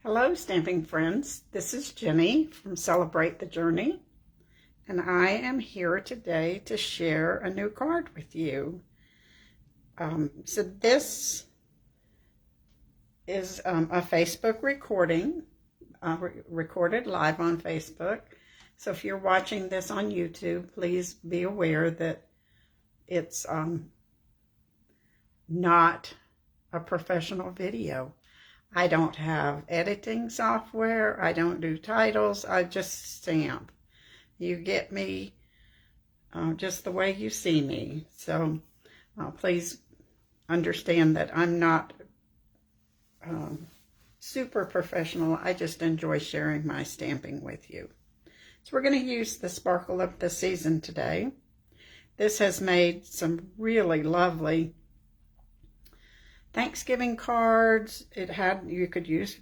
Hello, stamping friends. This is Jenny from Celebrate the Journey, and I am here today to share a new card with you. So this is a Facebook recording, recorded live on Facebook. So if you're watching this on YouTube, please be aware that it's not a professional video. I don't have editing software. I don't do titles. I just stamp. You get me just the way you see me. So please understand that I'm not super professional. I just enjoy sharing my stamping with you. So we're going to use the Sparkle of the Season today. This has made some really lovely Thanksgiving cards. You could use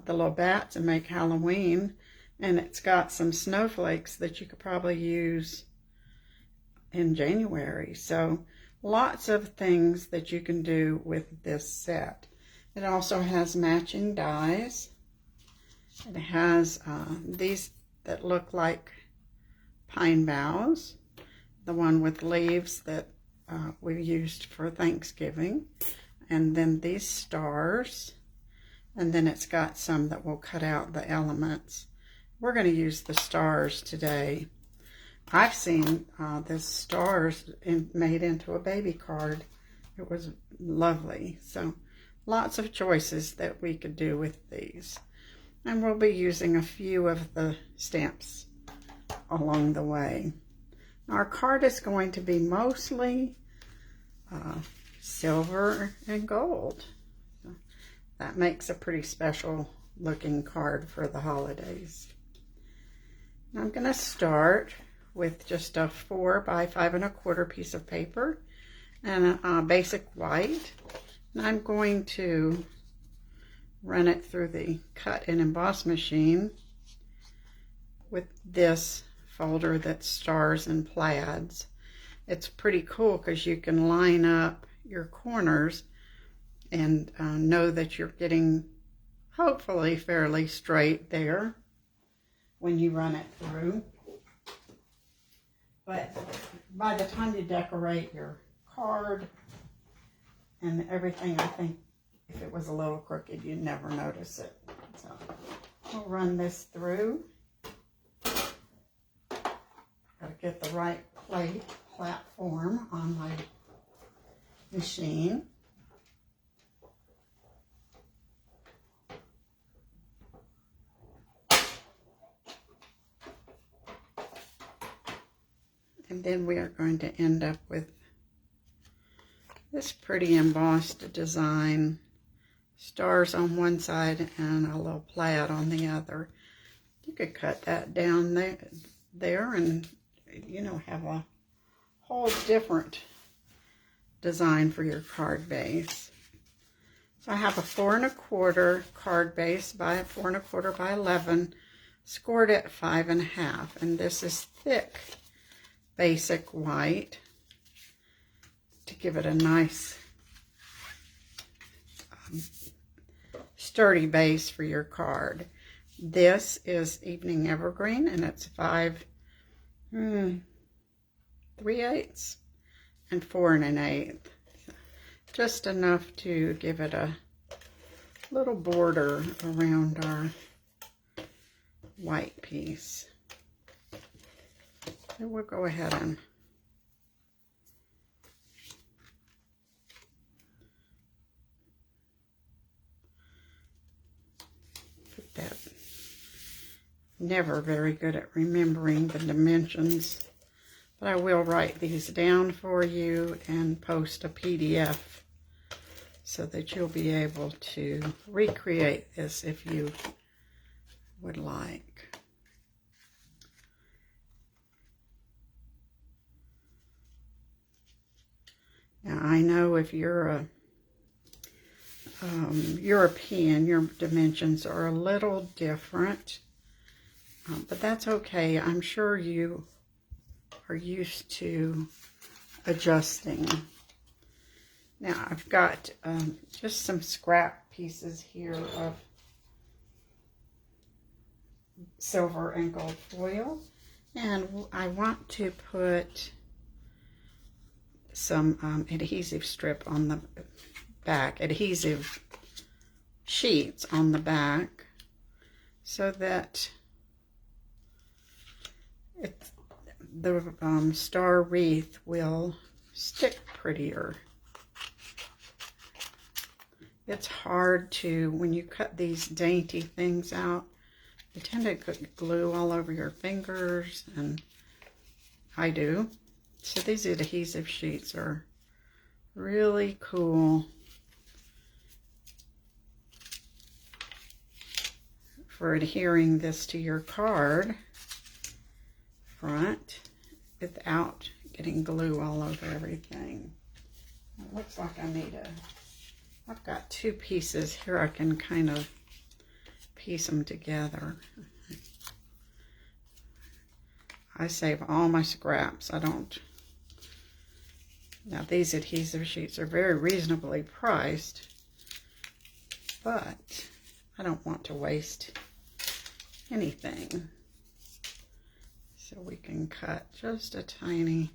the little bats and make Halloween, and it's got some snowflakes that you could probably use in January. So lots of things that you can do with this set. It also has matching dies. It has these that look like pine boughs, the one with leaves that we used for Thanksgiving. And then these stars, and then it's got some that will cut out the elements. We're going to use the stars today. I've seen the stars made into a baby card. It was lovely. So lots of choices that we could do with these. And we'll be using a few of the stamps along the way. Our card is going to be mostly silver and gold. So that makes a pretty special looking card for the holidays. I'm going to start with just a 4 by 5 1/4 piece of paper and a basic white. And I'm going to run it through the cut and emboss machine with this folder that's stars and plaids. It's pretty cool because you can line up your corners and know that you're getting hopefully fairly straight there when you run it through. But by the time you decorate your card and everything, I think if it was a little crooked, you'd never notice it. So I'll run this through. Gotta get the right platform on my machine. And then we are going to end up with this pretty embossed design. Stars on one side and a little plaid on the other. You could cut that down there and, you know, have a whole different design for your card base. So I have a 4 1/4 card base by 4 1/4 by 11, scored at 5 1/2, and this is thick basic white to give it a nice sturdy base for your card. This is Evening Evergreen, and it's 5 3/8 and 4 1/8, just enough to give it a little border around our white piece. And we'll go ahead and put that. Never very good at remembering the dimensions, but I will write these down for you and post a PDF so that you'll be able to recreate this if you would like. Now I know if you're a European, your dimensions are a little different, but that's okay. I'm sure you are used to adjusting. Now I've got just some scrap pieces here of silver and gold foil. And I want to put some adhesive strip on the back, adhesive sheets on the back, so that the star wreath will stick prettier. It's hard to, when you cut these dainty things out, you tend to put glue all over your fingers, and I do. So these adhesive sheets are really cool for adhering this to your card front without getting glue all over everything. It looks like I need I've got two pieces here. I can kind of piece them together. I save all my scraps. I don't. Now these adhesive sheets are very reasonably priced, but I don't want to waste anything. So we can cut just a tiny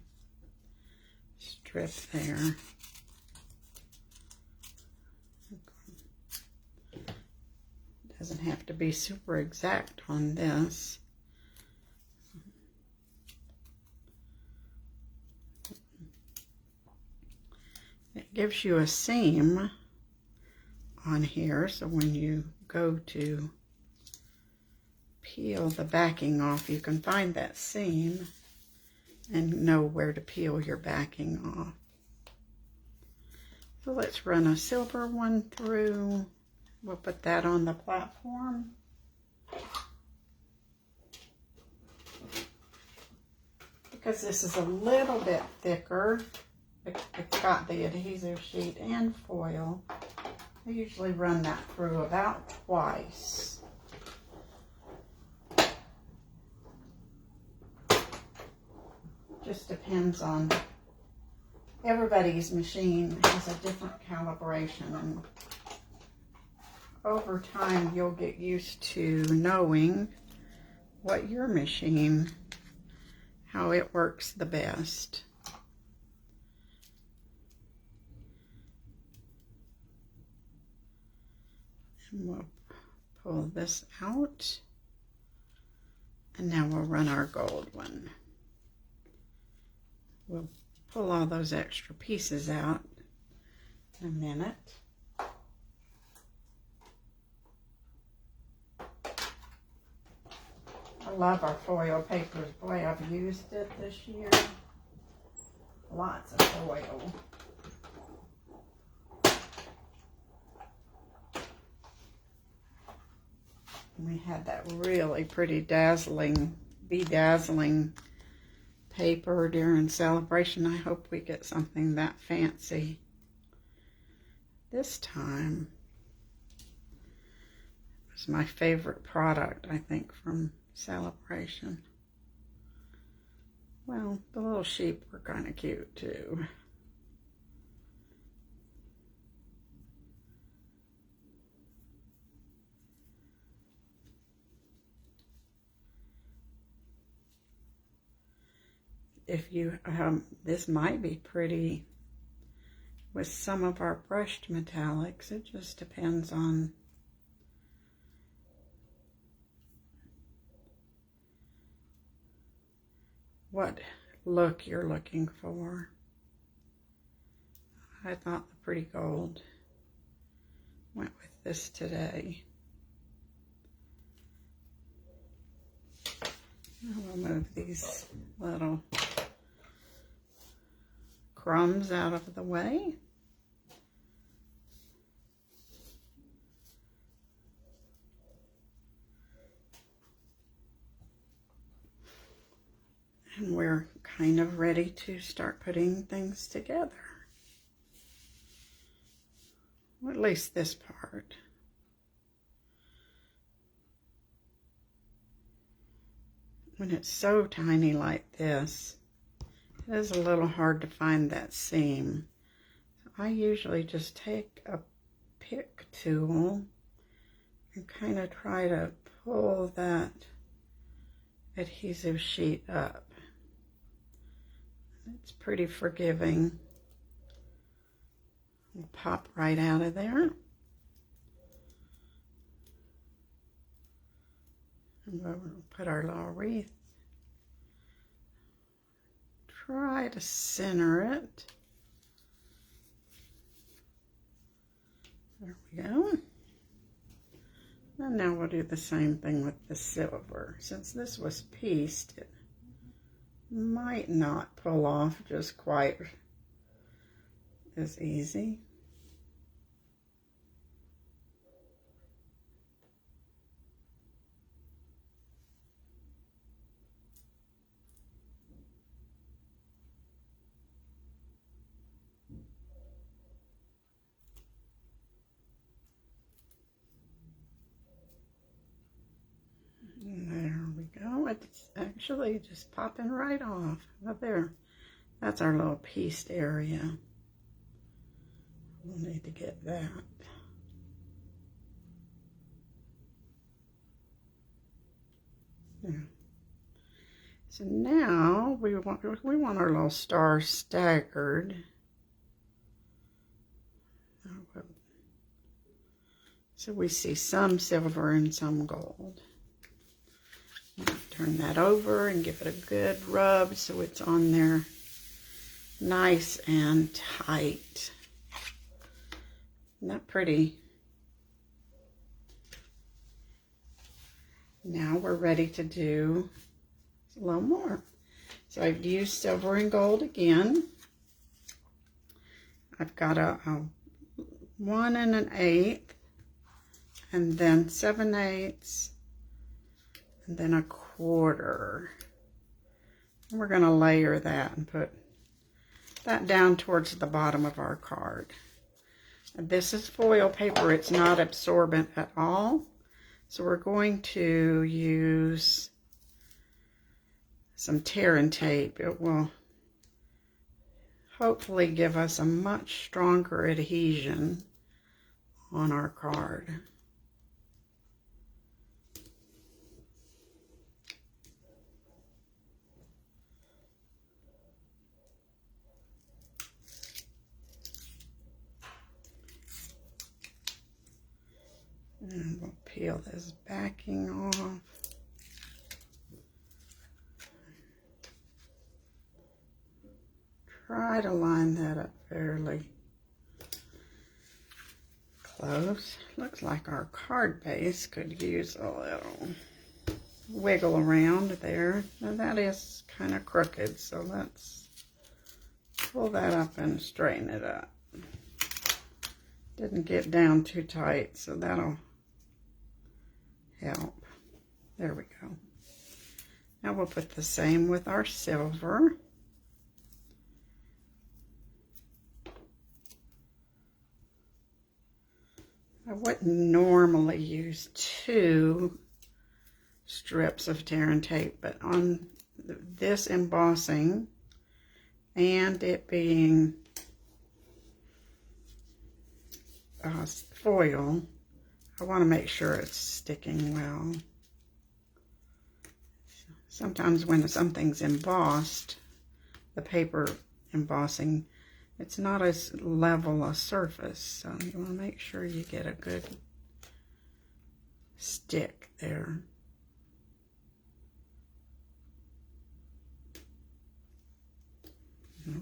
strip there. Doesn't have to be super exact on this. It gives you a seam on here, so when you go to peel the backing off, you can find that seam and know where to peel your backing off. So let's run a silver one through. We'll put that on the platform. Because this is a little bit thicker, it's got the adhesive sheet and foil. I usually run that through about twice. Just depends on, everybody's machine has a different calibration, and over time you'll get used to knowing what your machine, how it works the best. And we'll pull this out, and now we'll run our gold one. We'll pull all those extra pieces out in a minute. I love our foil papers. Boy, I've used it this year. Lots of foil. We had that really pretty bedazzling paper during Celebration. I hope we get something that fancy this time. It was my favorite product, I think, from Celebration. Well, the little sheep were kind of cute too. If you, this might be pretty with some of our brushed metallics. It just depends on what look you're looking for. I thought the pretty gold went with this today. I'll move these little crumbs out of the way. And we're kind of ready to start putting things together. Or at least this part. When it's so tiny like this, it is a little hard to find that seam. So I usually just take a pick tool and kind of try to pull that adhesive sheet up. It's pretty forgiving. We'll pop right out of there. And we'll put our little wreath. Try to center it. There we go. And now we'll do the same thing with the silver. Since this was pieced, it might not pull off just quite as easy. There we go. It's actually just popping right off. Up there. That's our little pieced area. We'll need to get that. Yeah. So now we want our little star staggered. So we see some silver and some gold. Turn that over and give it a good rub so it's on there nice and tight. Isn't that pretty? Now we're ready to do a little more. So I've used silver and gold again. I've got a 1 1/8, and then 7/8, and then 1/4. And we're going to layer that and put that down towards the bottom of our card. And this is foil paper. It's not absorbent at all. So we're going to use some tear and tape. It will hopefully give us a much stronger adhesion on our card. And we'll peel this backing off. Try to line that up fairly close. Looks like our card base could use a little wiggle around there. Now that is kind of crooked, so let's pull that up and straighten it up. Didn't get down too tight, so that'll help. There we go. Now we'll put the same with our silver. I wouldn't normally use 2 strips of tear and tape, but on this embossing and it being foil, I want to make sure it's sticking well. Sometimes when something's embossed, the paper embossing, it's not as level a surface, so you want to make sure you get a good stick there.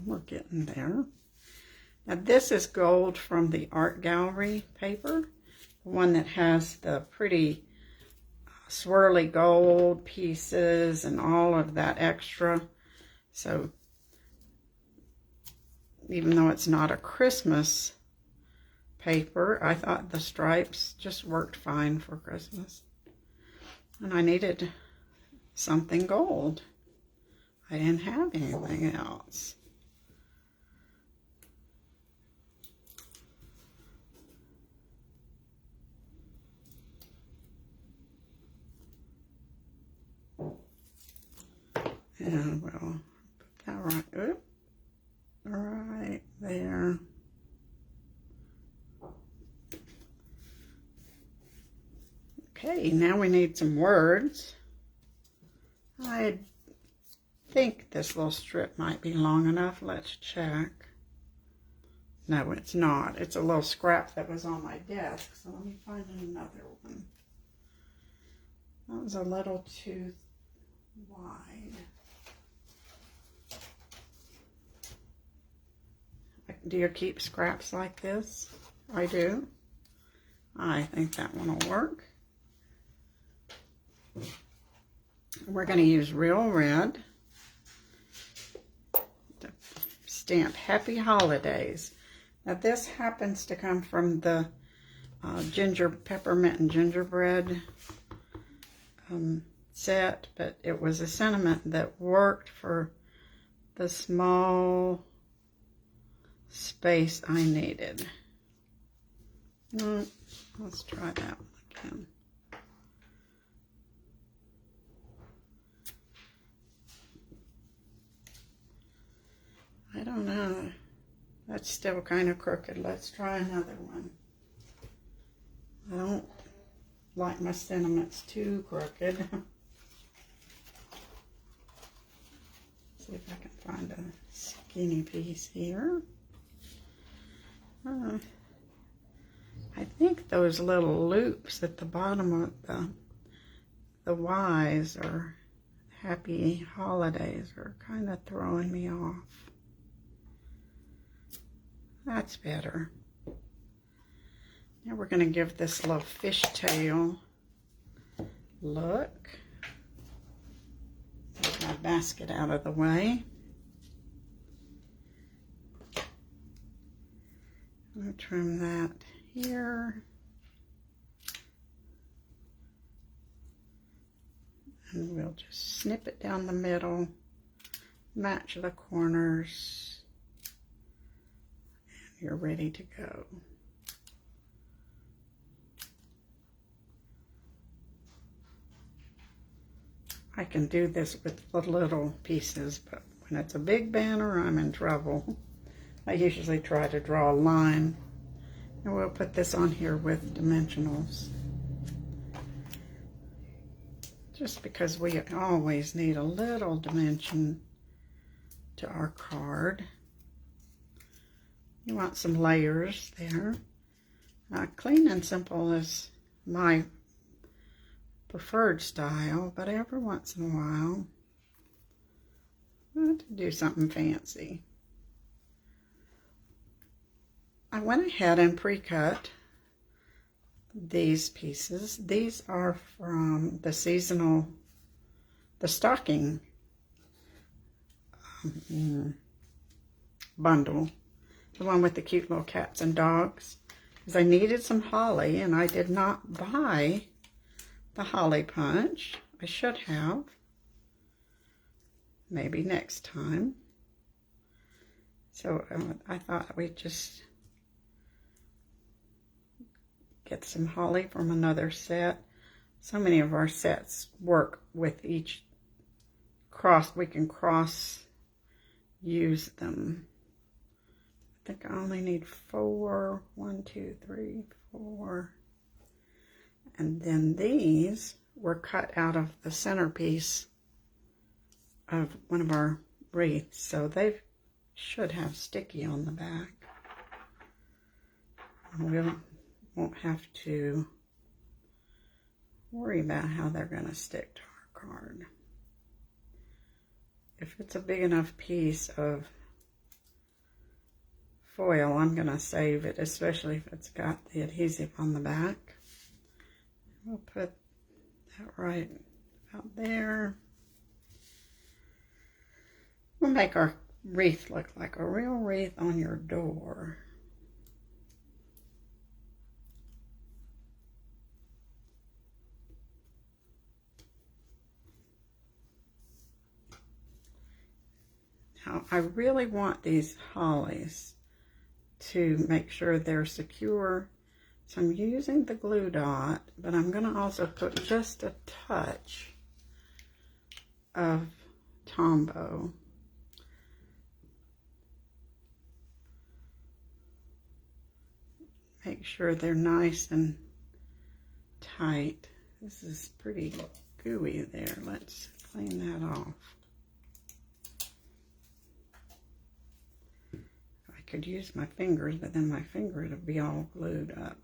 We're getting there. Now this is gold from the Art Gallery paper, the one that has the pretty swirly gold pieces and all of that extra. So even though it's not a Christmas paper, I thought the stripes just worked fine for Christmas. And I needed something gold. I didn't have anything else. And we'll put that right there. Okay, now we need some words. I think this little strip might be long enough. Let's check. No, it's not. It's a little scrap that was on my desk. So let me find another one. That was a little too wide. Do you keep scraps like this? I do. I think that one will work. We're going to use Real Red to stamp Happy Holidays. Now this happens to come from the peppermint and gingerbread set, but it was a sentiment that worked for the small space I needed. Let's try that one again. I don't know. That's still kind of crooked. Let's try another one. I don't like my sentiments too crooked. See if I can find a skinny piece here. I think those little loops at the bottom of the Y's or Happy Holidays are kind of throwing me off. That's better. Now we're going to give this little fishtail look. Get my basket out of the way. I'm going to trim that here. And we'll just snip it down the middle, match the corners. You're ready to go. I can do this with the little pieces, but when it's a big banner, I'm in trouble. I usually try to draw a line, and we'll put this on here with dimensionals. Just because we always need a little dimension to our card. You want some layers there. Clean and simple is my preferred style, but every once in a while, I want to do something fancy. I went ahead and pre-cut these pieces. These are from the stocking bundle. The one with the cute little cats and dogs. Because I needed some holly, and I did not buy the holly punch. I should have. Maybe next time. So I thought we'd just get some holly from another set. So many of our sets work with each cross. We can cross use them. I think I only need 4. 1, 2, 3, 4. And then these were cut out of the centerpiece of one of our wreaths. So they should have sticky on the back. We won't have to worry about how they're going to stick to our card. If it's a big enough piece of foil, I'm going to save it, especially if it's got the adhesive on the back. We'll put that right out there. We'll make our wreath look like a real wreath on your door. Now, I really want these hollies to make sure they're secure. So I'm using the glue dot, but I'm going to also put just a touch of Tombow. Make sure they're nice and tight. This is pretty gooey there. Let's clean that off. I could use my fingers, but then my fingers would be all glued up.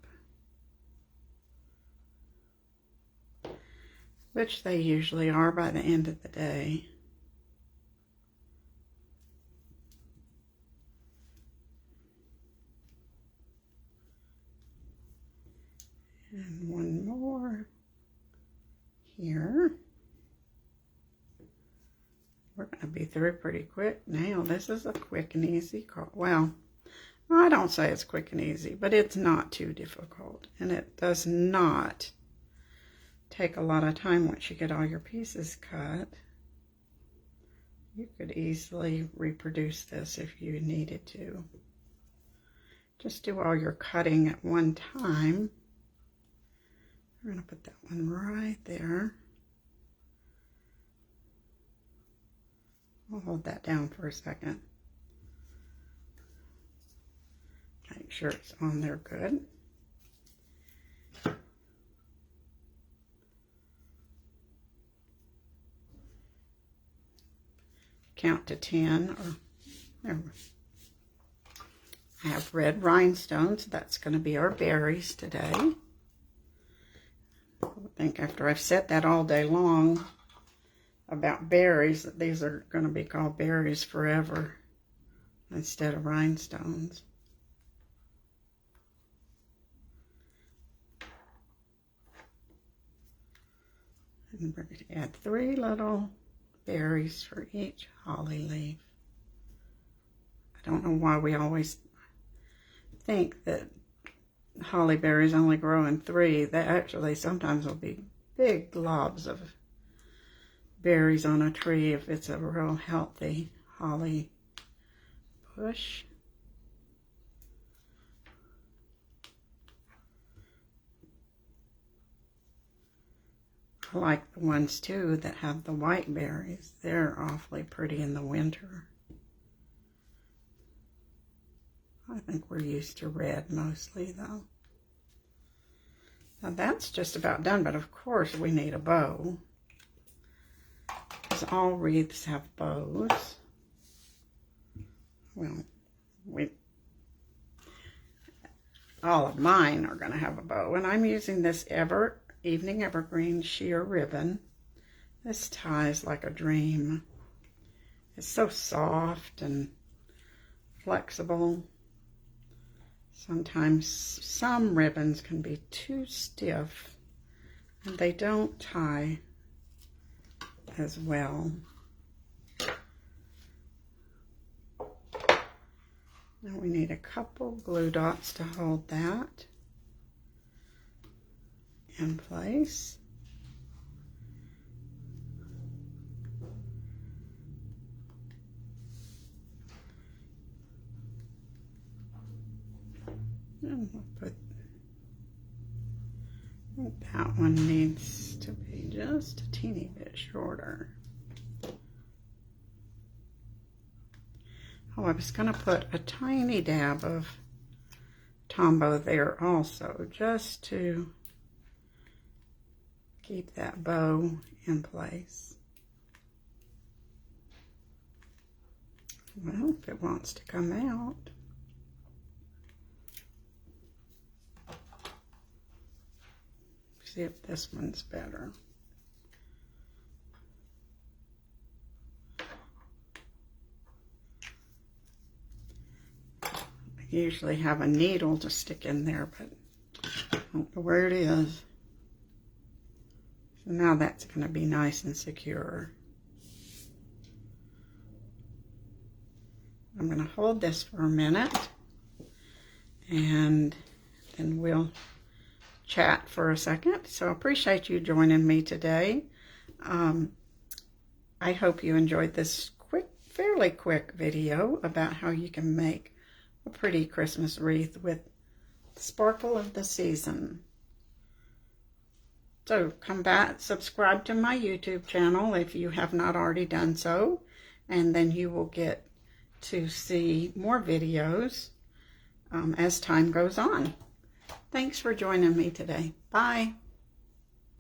Which they usually are by the end of the day. And one more here. We're going to be through pretty quick now. This is a quick and easy card. Well, I don't say it's quick and easy, but it's not too difficult. And it does not take a lot of time once you get all your pieces cut. You could easily reproduce this if you needed to. Just do all your cutting at one time. We're going to put that one right there. I'll hold that down for a second. Make sure it's on there good. Count to 10. Or there. I have red rhinestones. That's going to be our berries today. I think after I've said that all day long about berries, that these are going to be called berries forever instead of rhinestones. And we're going to add 3 little berries for each holly leaf. I don't know why we always think that holly berries only grow in 3. They actually sometimes will be big globs of berries on a tree if it's a real healthy holly bush. I like the ones too that have the white berries. They're awfully pretty in the winter. I think we're used to red mostly though. Now that's just about done, but of course we need a bow. Because all wreaths have bows. Well, all of mine are going to have a bow. And I'm using this Evening Evergreen sheer ribbon. This ties like a dream. It's so soft and flexible. Sometimes some ribbons can be too stiff and they don't tie as well. Now we need a couple glue dots to hold that in place. And we'll put, I think that one needs to be just a teeny bit shorter. Oh, I was going to put a tiny dab of Tombow there also, just to keep that bow in place. Well, if it wants to come out. See if this one's better. I usually have a needle to stick in there, but I don't know where it is. So now that's going to be nice and secure. I'm going to hold this for a minute and then we'll chat for a second. So I appreciate you joining me today. I hope you enjoyed this fairly quick video about how you can make a pretty Christmas wreath with Sparkle of the Season. So come back, subscribe to my YouTube channel if you have not already done so, and then you will get to see more videos as time goes on. Thanks for joining me today. Bye.